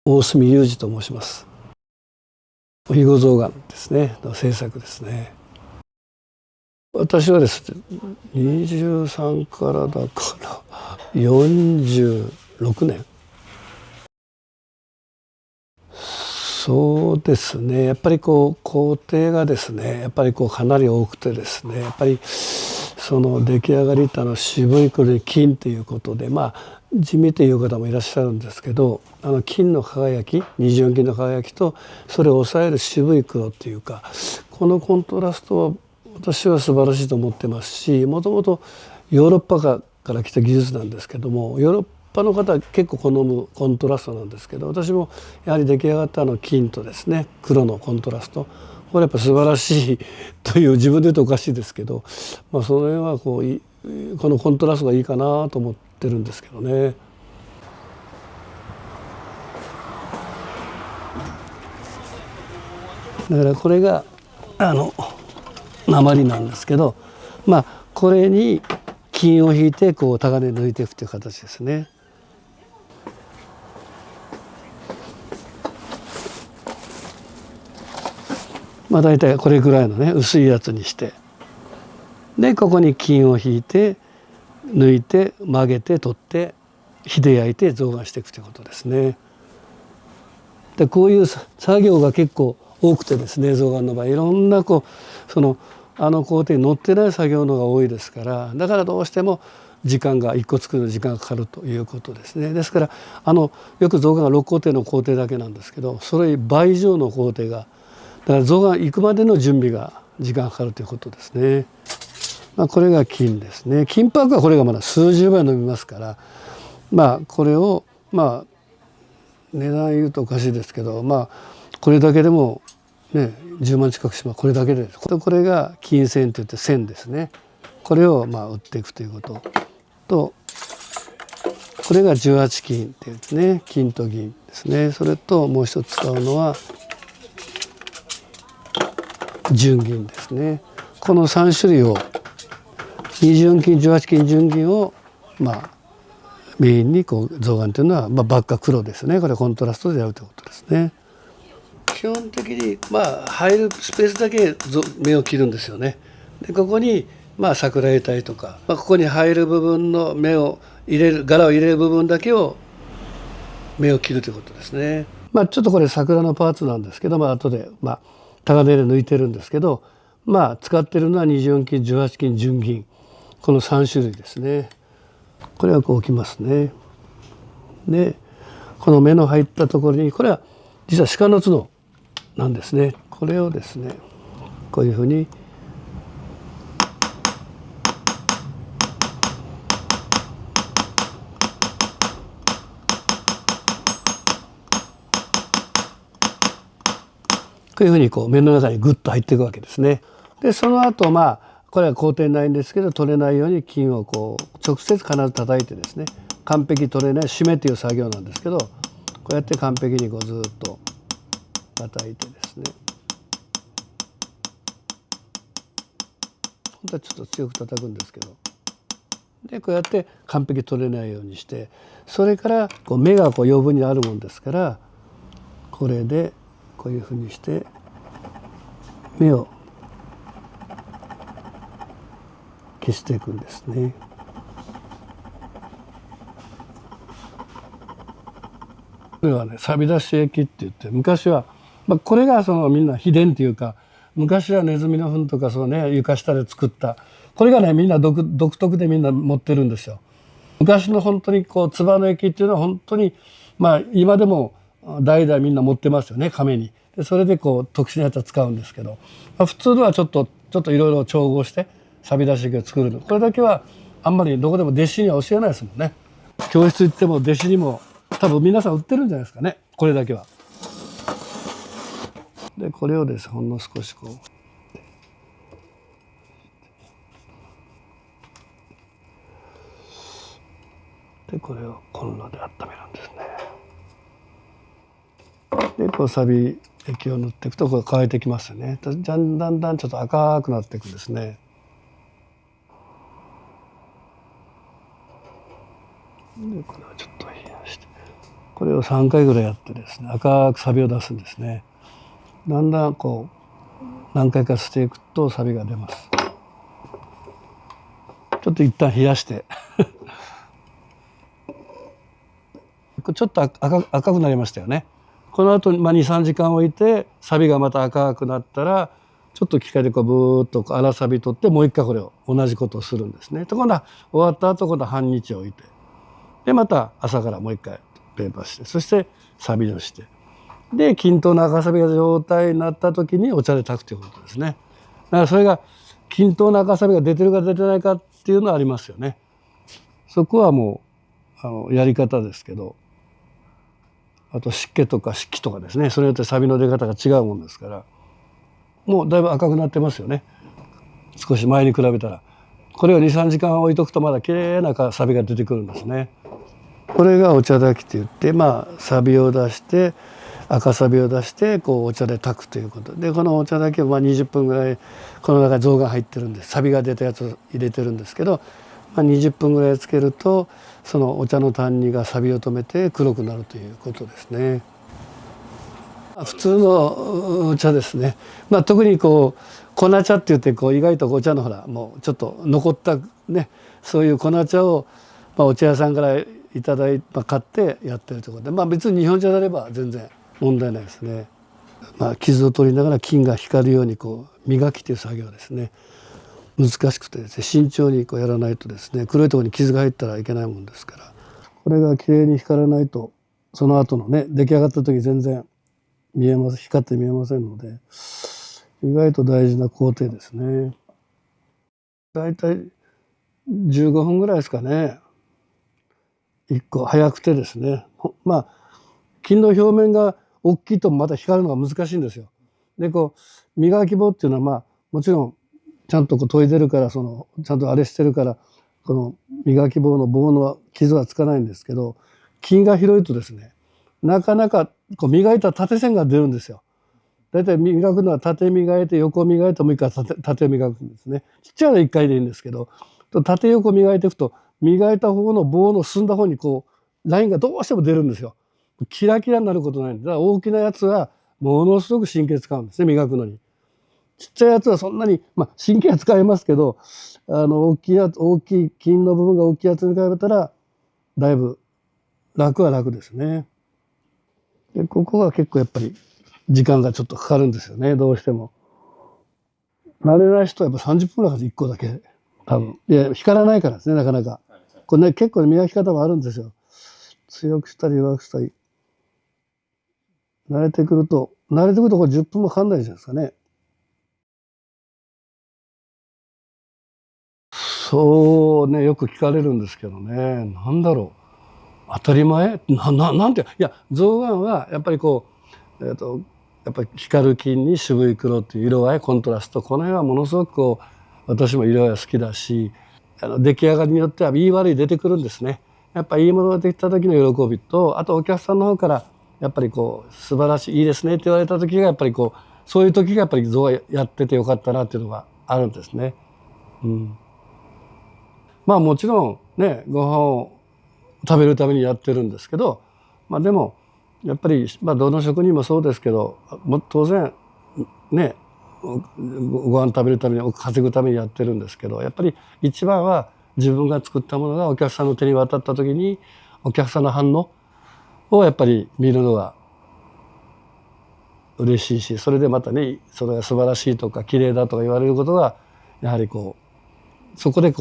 大隅雄二と申します。肥後象がんですねの制作ですね。私はですね23からだから46年。そうですね、やっぱりこう工程がですねやっぱりこうかなり多くてですね、やっぱりその出来上がりって渋い黒い金ということで、地味という方もいらっしゃるんですけど、金の輝き、二重金の輝きとそれを抑える渋い黒っていうか、このコントラストは私は素晴らしいと思ってますし、もともとヨーロッパから来た技術なんですけども、ヨーロッパの方は結構好むコントラストなんですけど、私もやはり出来上がった金とですね黒のコントラスト、これやっぱ素晴らしいという、自分で言うとおかしいですけど、その辺はこのコントラストがいいかなと思ってるんですけどね。だからこれが鉛なんですけど、これに金を引いてこうタガネ抜いていくという形ですね。大体これぐらいのね薄いやつにして、でここに金を引いて抜いて曲げて取って火で焼いて象眼していくということですね。でこういう作業が結構多くてですね、象眼の場合いろんな工程に乗ってない作業のが多いですから、だからどうしても時間が1個作るのに時間がかかるということですね。ですからよく象眼が6工程の工程だけなんですけど、それ倍以上の工程が、だから象眼行くまでの準備が時間がかかるということですね。これが金ですね。金箔はこれがまだ数十倍伸びますから、これを値段言うとおかしいですけど、これだけでもね10万近くします。これだけでこれが金線といって線ですね。これを売っていくということと、これが18金っていうですね、金と銀ですね。それともう一つ使うのは純銀ですね。この3種類を24金18金純銀をメインに象眼というのは真っ赤黒ですね。これコントラストでやるということですね。基本的に入るスペースだけ目を切るんですよね。でここに桜入れたりとか、ここに入る部分の目を入れる柄を入れる部分だけを目を切るということですね。ちょっとこれ桜のパーツなんですけど、後でタガネで抜いてるんですけど、使ってるのは24金18金純銀、この3種類ですね。これはこう置きますね。でこの目の入ったところに、これは実は鹿の角なんですね。これをですねこういうふうにこういうふうに目の中にグッと入っていくわけですね。でその後これは工程ないんですけど、取れないように金を直接必ず叩いてですね、完璧取れない締めという作業なんですけど、こうやって完璧にずっと叩いてですね、本当はちょっと強く叩くんですけど、でこうやって完璧取れないようにして、それから目が余分にあるもんですから、これでこういうふうにして目を消していくんですね。これはね錆出し液って言って、昔は、これがみんな秘伝っていうか、昔はネズミの糞とか床下で作った、これがねみんな独特でみんな持ってるんですよ。昔の本当に唾の液っていうのは本当に今でも代々みんな持ってますよね、亀に。でそれで特殊なやつは使うんですけど、普通のはちょっといろいろ調合して錆出し液を作るの、これだけはあんまりどこでも弟子には教えないですもんね。教室行っても弟子にも多分皆さん売ってるんじゃないですかね、これだけは。でこれをですねほんの少しでこれをコンロで温めるんですね。で錆び液を塗っていくと乾いてきますよね。だんだんちょっと赤くなっていくんですね。でこれをちょっと冷やして、これを3回ぐらいやってですね、赤くサビを出すんですね。だんだんこう何回かしていくとサビが出ます。ちょっと一旦冷やしてちょっと赤くなりましたよね。この後、2、3時間置いてサビがまた赤くなったらちょっと機械でこうブーッと粗サビ取ってもう一回これを同じことをするんですね。と今度は終わった後今度は半日置いてでまた朝からもう一回ペーパーしてそしてサビをしてで均等な赤サビが状態になった時にお茶で炊くということですね。だからそれが均等な赤サビが出てるか出てないかっていうのはありますよね。そこはもうやり方ですけど、あと湿気とか湿気とかですね、それによってサビの出方が違うもんですからもうだいぶ赤くなってますよね。少し前に比べたらこれを2、3時間置いとくとまだきれいなサビが出てくるんですね。これがお茶炊きといってサビを出して赤サビを出してこうお茶で炊くということで、このお茶だけは20分ぐらいこの中に象が入ってるんでサビが出たやつを入れてるんですけど、20分ぐらいつけるとそのお茶の単にがサビを止めて黒くなるということですね。普通のお茶ですね。特にこう粉茶って言って意外とお茶のもうちょっと残ったねそういう粉茶をお茶屋さんからいただいて買ってやってるところで、別に日本茶であれば全然問題ないですね。傷を取りながら金が光るように磨きという作業ですね。難しくてですね慎重にやらないとですね黒いところに傷が入ったらいけないもんですから、これがきれいに光らないとその後のね出来上がった時全然光って見えませんので意外と大事な工程ですね。だいたい15分ぐらいですかね。1個早くてですね金の表面が大きいとまた光るのが難しいんですよ。で磨き棒っていうのはもちろんちゃんと研いでるからちゃんとあれしてるからこの磨き棒の棒の傷はつかないんですけど、金が広いとですねなかなか磨いた縦線が出るんですよ。だいたい磨くのは縦磨いて横磨いてもう一回縦磨くんですね。ちっちゃいのは1回でいいんですけど縦横磨いていくと磨いた方の棒の進んだ方にラインがどうしても出るんですよ。キラキラになることないんで、だから大きなやつはものすごく神経使うんですね磨くのに。ちっちゃいやつはそんなに神経は使いますけど大きい金の部分が大きいやつに比べたらだいぶ楽は楽ですね。でここが結構やっぱり時間がちょっとかかるんですよねどうしても。慣れない人はやっぱ30分ぐらいか1個だけ多分光らないからですねなかなか。これね結構磨き方もあるんですよ。強くしたり弱くしたり慣れてくるとこれ10分もかかんないじゃないですかね。そうねよく聞かれるんですけどね、なんだろう当たり前なんて象眼はやっぱりやっぱり光る金に渋い黒っていう色合いコントラスト、この辺はものすごく私も色合いが好きだし出来上がりによってはいい悪い出てくるんですね。やっぱいいものができた時の喜びとあとお客さんの方からやっぱり素晴らしいいいですねって言われた時がやっぱりそういう時がやっぱり象がやっててよかったなっていうのがあるんですね。もちろんねご飯を食べるためにやってるんですけどでもやっぱりどの職人もそうですけど当然ねご飯食べるために稼ぐためにやってるんですけど、やっぱり一番は自分が作ったものがお客さんの手に渡った時にお客さんの反応をやっぱり見るのが嬉しいし、それでまたねそれが素晴らしいとか綺麗だとか言われることがやはりそこで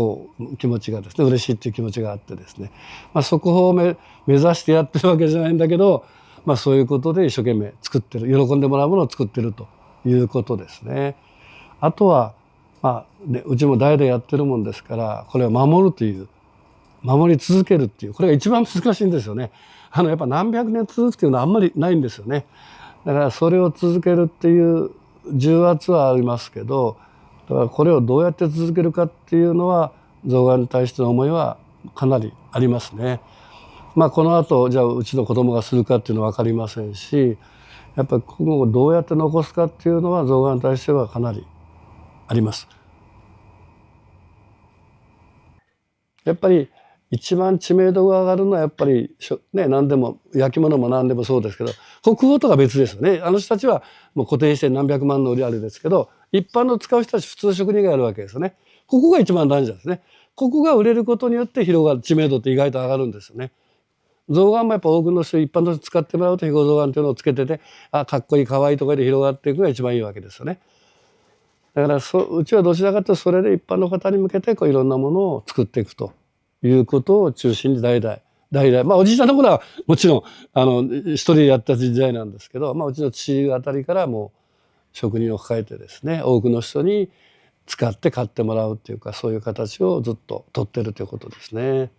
気持ちがですね嬉しいっていう気持ちがあってですね、そこを目指してやってるわけじゃないんだけど、そういうことで一生懸命作ってる喜んでもらうものを作ってるということですね。あとはうちも代々やってるもんですからこれを守り続けるっていうこれが一番難しいんですよね。やっぱ何百年続くっていうのはあんまりないんですよね。だからそれを続けるっていう重圧はありますけど、だからこれをどうやって続けるかっていうのは象眼に対しての思いはかなりありますね。この後じゃあうちの子供がするかっていうのは分かりませんし、やっぱり今後どうやって残すかっていうのは象眼に対してはかなりあります。やっぱり一番知名度が上がるのはやっぱりね、何でも焼き物も何でもそうですけど、国宝とか別ですよね。あの人たちはもう固定して何百万の売りあれですけど、一般の使う人たち、普通の職人がやるわけですよね。ここが一番大事なんですね。ここが売れることによって広がる、知名度って意外と上がるんですよね。象眼もやっぱ多くの人、一般の人使ってもらうと、肥後象眼というのをつけてて、あ、かっこいい、かわいいとかで広がっていくのが一番いいわけですよね。だからうちはどちらかというとそれで一般の方に向けていろんなものを作っていくということを中心に代々、まあおじいちゃんの頃はもちろん一人でやった時代なんですけど、まあうちの父あたりからもう職人を抱えてですね、多くの人に使って買ってもらうっていうか、そういう形をずっと取ってるということですね。